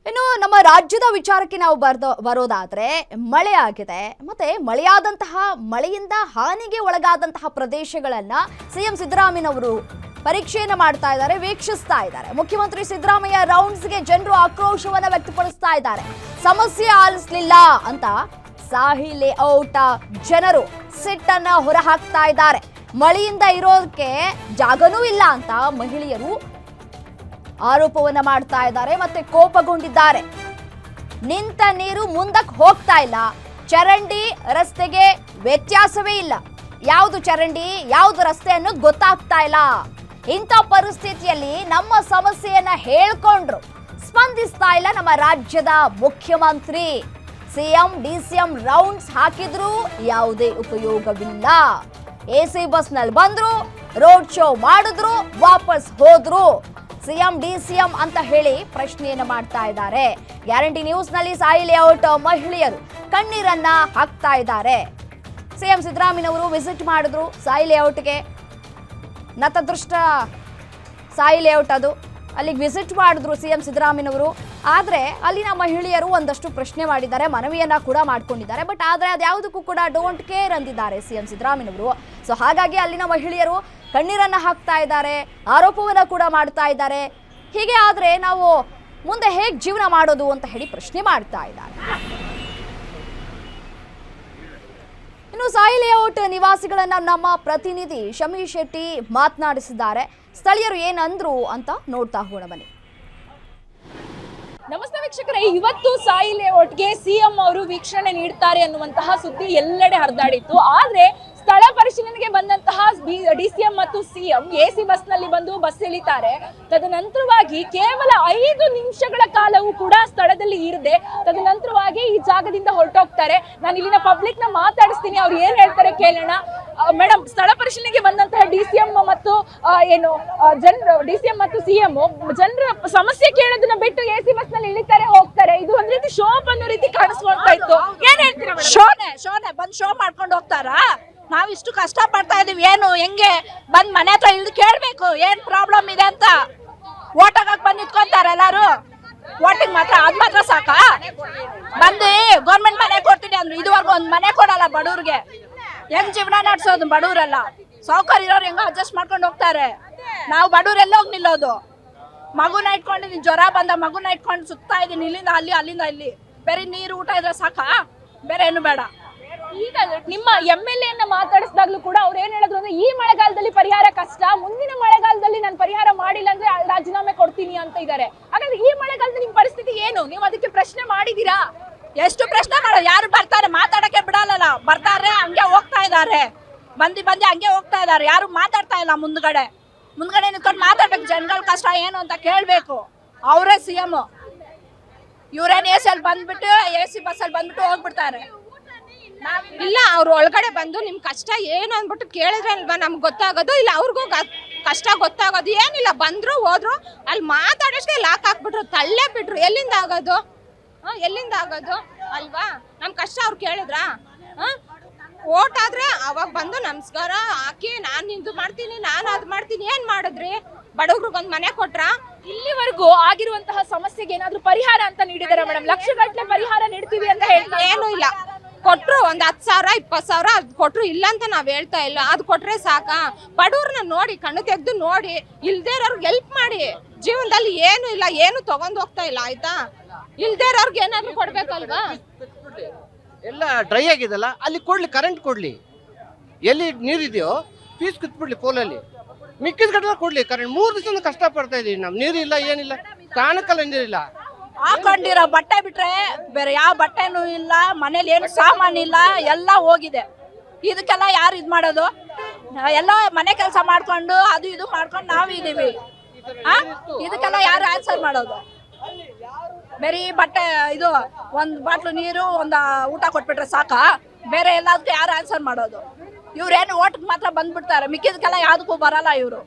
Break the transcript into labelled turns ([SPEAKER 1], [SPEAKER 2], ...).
[SPEAKER 1] ಇನ್ನು ನಮ್ಮ ರಾಜ್ಯದ ವಿಚಾರಕ್ಕೆ ನಾವು ಬರೋದಾದ್ರೆ ಮಳೆ ಆಗಿದೆ ಮತ್ತೆ ಮಳೆಯಿಂದ ಹಾನಿಗೆ ಒಳಗಾದಂತಹ ಪ್ರದೇಶಗಳನ್ನ ಸಿಎಂ ಸಿದ್ದರಾಮಯ್ಯನವರು ಪರೀಕ್ಷೆಯನ್ನು ಮಾಡ್ತಾ ಇದ್ದಾರೆ, ವೀಕ್ಷಿಸ್ತಾ ಇದ್ದಾರೆ. ಮುಖ್ಯಮಂತ್ರಿ ಸಿದ್ದರಾಮಯ್ಯ ರೌಂಡ್ಸ್ಗೆ ಜನರು ಆಕ್ರೋಶವನ್ನ ವ್ಯಕ್ತಪಡಿಸ್ತಾ ಇದ್ದಾರೆ. ಸಮಸ್ಯೆ ಆಲಿಸಲಿಲ್ಲ ಅಂತ ಸಾಹಿ ಲೇಔಟ್ ಜನರು ಸಿಟ್ಟನ್ನ ಹೊರಹಾಕ್ತಾ ಇದ್ದಾರೆ. ಮಳೆಯಿಂದ ಇರೋದಕ್ಕೆ ಜಾಗನೂ ಇಲ್ಲ ಅಂತ ಮಹಿಳೆಯರು ಆರೋಪವನ್ನ ಮಾಡ್ತಾ ಇದ್ದಾರೆ ಮತ್ತೆ ಕೋಪಗೊಂಡಿದ್ದಾರೆ. ನಿಂತ ನೀರು ಮುಂದಕ್ಕೆ ಹೋಗ್ತಾ ಇಲ್ಲ, ಚರಂಡಿ ರಸ್ತೆಗೆ ವ್ಯತ್ಯಾಸವೇ ಇಲ್ಲ, ಯಾವುದು ಚರಂಡಿ ಯಾವುದು ರಸ್ತೆ ಅನ್ನೋದು ಗೊತ್ತಾಗ್ತಾ ಇಲ್ಲ. ಇಂಥ ಪರಿಸ್ಥಿತಿಯಲ್ಲಿ ನಮ್ಮ ಸಮಸ್ಯೆಯನ್ನ ಹೇಳ್ಕೊಂಡ್ರು ಸ್ಪಂದಿಸ್ತಾ ಇಲ್ಲ ನಮ್ಮ ರಾಜ್ಯದ ಮುಖ್ಯಮಂತ್ರಿ. ಸಿಎಂ ಡಿಸಿಎಂ ರೌಂಡ್ಸ್ ಹಾಕಿದ್ರು ಯಾವುದೇ ಉಪಯೋಗವಿಲ್ಲ. ಎಸಿ ಬಸ್ ನಲ್ಲಿ ಬಂದ್ರು, ರೋಡ್ ಶೋ ಮಾಡಿದ್ರು, ವಾಪಸ್ ಹೋದ್ರು. ಸಿಎಂ ಡಿಸಿಎಂ ಅಂತ ಹೇಳಿ ಪ್ರಶ್ನೆಯನ್ನ ಮಾಡ್ತಾ ಇದ್ದಾರೆ. ಗ್ಯಾರಂಟಿ ನ್ಯೂಸ್ ನಲ್ಲಿ ಸಾಯಿ ಲೇಔಟ್ ಮಹಿಳೆಯರು ಕಣ್ಣೀರನ್ನ ಹಾಕ್ತಾ ಇದ್ದಾರೆ. ಸಿಎಂ ಸಿದ್ದರಾಮಯ್ಯನವರು ವಿಸಿಟ್ ಮಾಡಿದ್ರು ಸಾಯಿ ಲೇಔಟ್ಗೆ, ನತದೃಷ್ಟ ಸಾಯಿ ಲೇಔಟ್ ಅದು. ಅಲ್ಲಿಗೆ ವಿಸಿಟ್ ಮಾಡಿದ್ರು ಸಿಎಂ ಸಿದ್ದರಾಮಯ್ಯನವರು. ಆದರೆ ಅಲ್ಲಿನ ಮಹಿಳೆಯರು ಒಂದಷ್ಟು ಪ್ರಶ್ನೆ ಮಾಡಿದ್ದಾರೆ, ಮನವಿಯನ್ನ ಕೂಡ ಮಾಡ್ಕೊಂಡಿದ್ದಾರೆ. ಬಟ್ ಆದರೆ ಅದ್ಯಾವುದಕ್ಕೂ ಕೂಡ ಡೋಂಟ್ ಕೇರ್ ಅಂದಿದ್ದಾರೆ ಸಿಎಂ ಸಿದ್ದರಾಮಯ್ಯನವರು. ಸೊ ಹಾಗಾಗಿ ಅಲ್ಲಿನ ಮಹಿಳೆಯರು ಕಣ್ಣೀರನ್ನ ಹಾಕ್ತಾ ಇದ್ದಾರೆ, ಆರೋಪವನ್ನ ಕೂಡ ಮಾಡ್ತಾ ಇದ್ದಾರೆ. ಹೀಗೆ ಆದರೆ ನಾವು ಮುಂದೆ ಹೇಗೆ ಜೀವನ ಮಾಡೋದು ಅಂತ ಹೇಳಿ ಪ್ರಶ್ನೆ ಮಾಡ್ತಾ ಇದ್ದಾರೆ. ಇನ್ನು ಸಾಯಿ ಲೇಔಟ್ ನಿವಾಸಿಗಳನ್ನ ನಮ್ಮ ಪ್ರತಿನಿಧಿ ಶಮೀರ್ ಶೆಟ್ಟಿ ಮಾತನಾಡಿಸಿದ್ದಾರೆ. ಸ್ಥಳೀಯರು ಏನಂದ್ರು ಅಂತ ನೋಡ್ತಾ ಹೋಗೋಣ ಬನ್ನಿ.
[SPEAKER 2] ನಮಸ್ತೆ ವೀಕ್ಷಕರೇ, ಇವತ್ತು ಸಾಯಿ ಲೇಔಟ್ಗೆ ಸಿಎಂ ಅವರು ವೀಕ್ಷಣೆ ನೀಡ್ತಾರೆ ಅನ್ನುವಂತಹ ಸುದ್ದಿ ಎಲ್ಲೆಡೆ ಹರಿದಾಡಿತ್ತು. ಆದ್ರೆ ಸ್ಥಳ ಪರಿಶೀಲನೆಗೆ ಬಂದಂತಹ ಡಿಸಿಎಂ ಮತ್ತು ಸಿಎಂ ಎಸಿ ಬಸ್ ನಲ್ಲಿ ಬಂದು ಬಸ್ ಇಳಿತಾರೆ. ತದನಂತರವಾಗಿ ಕೇವಲ 5 ನಿಮಿಷಗಳ ಕಾಲವೂ ಕೂಡ ಸ್ಥಳದಲ್ಲಿ ಇರದೆ ತದನಂತರವಾಗಿ ಈ ಜಾಗದಿಂದ ಹೊರಟೋಗ್ತಾರೆ. ನಾನು ಇಲ್ಲಿನ ಪಬ್ಲಿಕ್ ನ ಮಾತಾಡಿಸ್ತೀನಿ, ಅವ್ರು ಏನ್ ಹೇಳ್ತಾರೆ ಕೇಳೋಣ. ಮೇಡಮ್, ಸ್ಥಳ ಪರಿಶೀಲನೆಗೆ ಬಂದಂತಹ ಡಿಸಿಎಂ ಮತ್ತು ಡಿಸಿಎಂ ಮತ್ತು ಸಿಎಂ ಜನರ ಸಮಸ್ಯೆ ಕೇಳೋದನ್ನ ಬಿಟ್ಟು ಎಸಿ ಬಸ್ ನಲ್ಲಿ ಇಳಿತಾರೆ, ಹೋಗ್ತಾರೆ. ಇದು ಒಂದ್ ರೀತಿ ಶೋ ಅನ್ನೋ ರೀತಿ ಕಾಣಿಸ್ಕೊಳ್ತಾ ಇತ್ತು. ಏನ್ ಹೇಳ್ತೀರಾ?
[SPEAKER 3] ಶೋನೆ ಬಂದ್ ಶೋ ಮಾಡ್ಕೊಂಡು ಹೋಗ್ತಾರಾ? ನಾವ್ ಇಷ್ಟು ಕಷ್ಟ ಪಡ್ತಾ ಇದೀವಿ, ಏನು ಹೆಂಗೆ ಬಂದ್ ಮನೆ ಹತ್ರ ಇಳಿದು ಕೇಳ್ಬೇಕು ಏನ್ ಪ್ರಾಬ್ಲಮ್ ಇದೆ ಅಂತ. ಓಟ್ ಹಾಕಕ್ ಬಂದ್ ನಿಂತ್ಕೊಂತಾರೆ ಎಲ್ಲಾರು, ಓಟಿಂಗ್ ಮಾತ್ರ ಅದ್ ಮಾತ್ರ ಸಾಕ. ಬಂದು ಗೌರ್ಮೆಂಟ್ ಮನೆ ಕೊಡ್ತೀನಿ ಅಂದ್ರು, ಇದುವರೆಗೂ ಒಂದ್ ಮನೆ ಕೊಡಲ್ಲ ಬಡವ್ರಿಗೆ. ಹೆಂಗ್ ಜೀವನ ನಡ್ಸೋದು ಬಡವ್ರೆಲ್ಲ? ಸೌಕರ್ಯ ಇರೋರು ಹೆಂಗ ಅಡ್ಜಸ್ಟ್ ಮಾಡ್ಕೊಂಡು ಹೋಗ್ತಾರೆ. ನಾವು ಬಡವ್ರೆಲ್ಲ ಹೋಗಿ ನಿಲ್ಲೋದು? ಮಗುನ ಇಟ್ಕೊಂಡಿದೀನಿ, ಜ್ವರ ಬಂದ ಮಗುನ ಇಟ್ಕೊಂಡು ಸುತ್ತಾ ಇದೀನಿ, ಇಲ್ಲಿಂದ ಅಲ್ಲಿ ಅಲ್ಲಿಂದ ಇಲ್ಲಿ. ಬೇರೆ ನೀರು ಊಟ ಇದ್ರೆ ಸಾಕ, ಬೇರೆ ಏನು ಬೇಡ.
[SPEAKER 2] ಈಗ ನಿಮ್ಮ MLA ಮಾತಾಡಿಸಿದಾಗ್ಲೂ ಕೂಡ ಅವ್ರು ಏನ್ ಹೇಳಿದ್ರು ಅಂದ್ರೆ, ಈ ಮಳೆಗಾಲದಲ್ಲಿ ಪರಿಹಾರ ಕಷ್ಟ, ಮುಂದಿನ ಮಳೆಗಾಲದಲ್ಲಿ ನಾನು ಪರಿಹಾರ ಮಾಡಿಲ್ಲ ಅಂದ್ರೆ ರಾಜೀನಾಮೆ ಕೊಡ್ತೀನಿ ಅಂತ ಇದ್ದಾರೆ. ಹಾಗಾದ್ರೆ ಈ ಮಳೆಗಾಲದಲ್ಲಿ ನಿಮ್ ಪರಿಸ್ಥಿತಿ ಏನು? ನೀವು ಅದಕ್ಕೆ ಪ್ರಶ್ನೆ ಮಾಡಿದೀರಾ?
[SPEAKER 3] ಎಷ್ಟು ಪ್ರಶ್ನೆ ಮಾಡೋದು? ಯಾರು ಬರ್ತಾರೆ? ಮಾತಾಡಕ್ಕೆ ಬಿಡಲ್ಲ. ಬರ್ತಾರೆ, ಹಂಗೆ ಹೋಗ್ತಾ ಇದಾರೆ. ಬಂದಿ ಹಂಗೆ ಹೋಗ್ತಾ ಇದಾರೆ. ಯಾರು ಮಾತಾಡ್ತಾ ಇಲ್ಲ. ಮುಂದ್ಗಡೆ ನಿಂತ್ಕೊಂಡು ಮಾತಾಡ್ಬೇಕು. ಜನಗಳ ಕಷ್ಟ ಏನು ಅಂತ ಕೇಳ್ಬೇಕು. ಅವರೇ ಸಿಎಂ. ಇವ್ರೇನ್ ಎಸಿ ಬಸ್ ಅಲ್ಲಿ ಬಂದ್ಬಿಟ್ಟು ಹೋಗ್ಬಿಡ್ತಾರೆ.
[SPEAKER 4] ಇಲ್ಲ, ಅವ್ರು ಒಳಗಡೆ ಬಂದು ನಿಮ್ ಕಷ್ಟ ಏನು ಅಂದ್ಬಿಟ್ಟು ಕೇಳಿದ್ರೆ ಅಲ್ವಾ ನಮ್ಗೆ ಗೊತ್ತಾಗೋದು. ಇಲ್ಲ ಅವ್ರಿಗೂ ಕಷ್ಟ ಗೊತ್ತಾಗೋದು ಏನಿಲ್ಲ. ಬಂದ್ರು ಹೋದ್ರು, ಅಲ್ಲಿ ಮಾತಾಡೋಷ್ಟೇ ಲಾಕ್ ಹಾಕ್ಬಿಟ್ರು, ತಳ್ಳೇ ಬಿಟ್ರು. ಎಲ್ಲಿಂದ ಆಗೋದು ಅಲ್ವಾ? ನಮ್ ಕಷ್ಟ ಅವ್ರು ಕೇಳಿದ್ರಾ? ಓಟ್ ಆದ್ರೆ ಅವಾಗ ಬಂದು ನಮಸ್ಕಾರ ಹಾಕಿ ನಾನ್ ಇದು ಮಾಡ್ತೀನಿ, ನಾನು ಅದ್ ಮಾಡ್ತೀನಿ. ಏನ್ ಮಾಡಿದ್ರಿ? ಬಡವ್ರಿಗೊಂದ್ ಮನೆ ಕೊಟ್ರ?
[SPEAKER 2] ಇಲ್ಲಿವರೆಗೂ ಆಗಿರುವಂತಹ ಸಮಸ್ಯೆಗೆ ಏನಾದ್ರೂ ಪರಿಹಾರ ಅಂತ ನೀಡಿದಾರೆ ಮೇಡಮ್? ಲಕ್ಷಗಟ್ಟಲೆ ಪರಿಹಾರ ನೀಡ್ತೀವಿ ಅಂತ ಹೇಳ್ತಾರೆ.
[SPEAKER 4] ಏನು ಇಲ್ಲ. ಕೊಟ್ರು ಒಂದ್ 10,000 20,000 ಅದ್ ಕೊಟ್ರು, ಇಲ್ಲ ಅಂತ ನಾವ್ ಹೇಳ್ತಾ ಇಲ್ಲ. ಅದ್ ಕೊಟ್ರೆ ಸಾಕ? ಬಡವ್ರನ್ನ ನೋಡಿ, ಕಣ್ಣು ತೆಗ್ದು ನೋಡಿ, ಇಲ್ದೇ ಇರೋರ್ಗೆ ಹೆಲ್ಪ್ ಮಾಡಿ. ಜೀವನದಲ್ಲಿ ಏನು ಇಲ್ಲ, ಏನು ತಗೊಂಡ್ ಹೋಗ್ತಾ ಇಲ್ಲ, ಆಯ್ತಾ? ಇಲ್ದೇ ಇರೋರ್ಗೆ ಏನಾದ್ರು ಕೊಡ್ಬೇಕಲ್ವಾ?
[SPEAKER 5] ಎಲ್ಲ ಡ್ರೈ ಆಗಿದೆಲ್ಲ, ಅಲ್ಲಿ ಕೊಡ್ಲಿ, ಕರೆಂಟ್ ಕೊಡ್ಲಿ. ಎಲ್ಲಿ ನೀರಿದೆಯೋ ಫೀಸ್ ಕಿತ್ಬಿಡ್ಲಿ ಪೋಲಲ್ಲಿ. ಮಿಕ್ಕಿದ ಕಡೆ ಕೊಡ್ಲಿ ಕರೆಂಟ್. 3 ದಿವಸ ಕಷ್ಟ ಪಡ್ತಾ ಇದೀವಿ ನಾವು. ನೀರಿಲ್ಲ, ಏನಿಲ್ಲ, ಸ್ನಾನಕ್ಕಲ್ಲ ನೀರಿಲ್ಲ.
[SPEAKER 3] ಹಾಕೊಂಡಿರೋ ಬಟ್ಟೆ ಬಿಟ್ರೆ ಬೇರೆ ಯಾವ ಬಟ್ಟೆನೂ ಇಲ್ಲ. ಮನೇಲಿ ಏನು ಸಾಮಾನು ಇಲ್ಲ, ಎಲ್ಲ ಹೋಗಿದೆ. ಇದಕ್ಕೆಲ್ಲ ಯಾರು ಇದ್ ಮಾಡೋದು? ಎಲ್ಲ ಮನೆ ಕೆಲಸ ಮಾಡ್ಕೊಂಡು ಅದು ಇದು ಮಾಡ್ಕೊಂಡು ನಾವಿದೀವಿ. ಇದಕ್ಕೆಲ್ಲ ಯಾರು ಆನ್ಸರ್ ಮಾಡೋದು? ಬೇರೆ ಬಟ್ಟೆ ಇದು ಒಂದ್ ಬಾಟ್ಲು ನೀರು, ಒಂದ್ ಊಟ ಕೊಟ್ಬಿಟ್ರೆ ಸಾಕ? ಬೇರೆ ಎಲ್ಲದಕ್ಕೂ ಯಾರು ಆನ್ಸರ್ ಮಾಡೋದು? ಇವ್ರೇನು ಓಟ್ಗೆ ಮಾತ್ರ ಬಂದ್ಬಿಡ್ತಾರೆ, ಮಿಕ್ಕಿದಕ್ಕೆಲ್ಲ ಯಾವ್ದಕ್ಕೂ ಬರಲ್ಲ ಇವರು.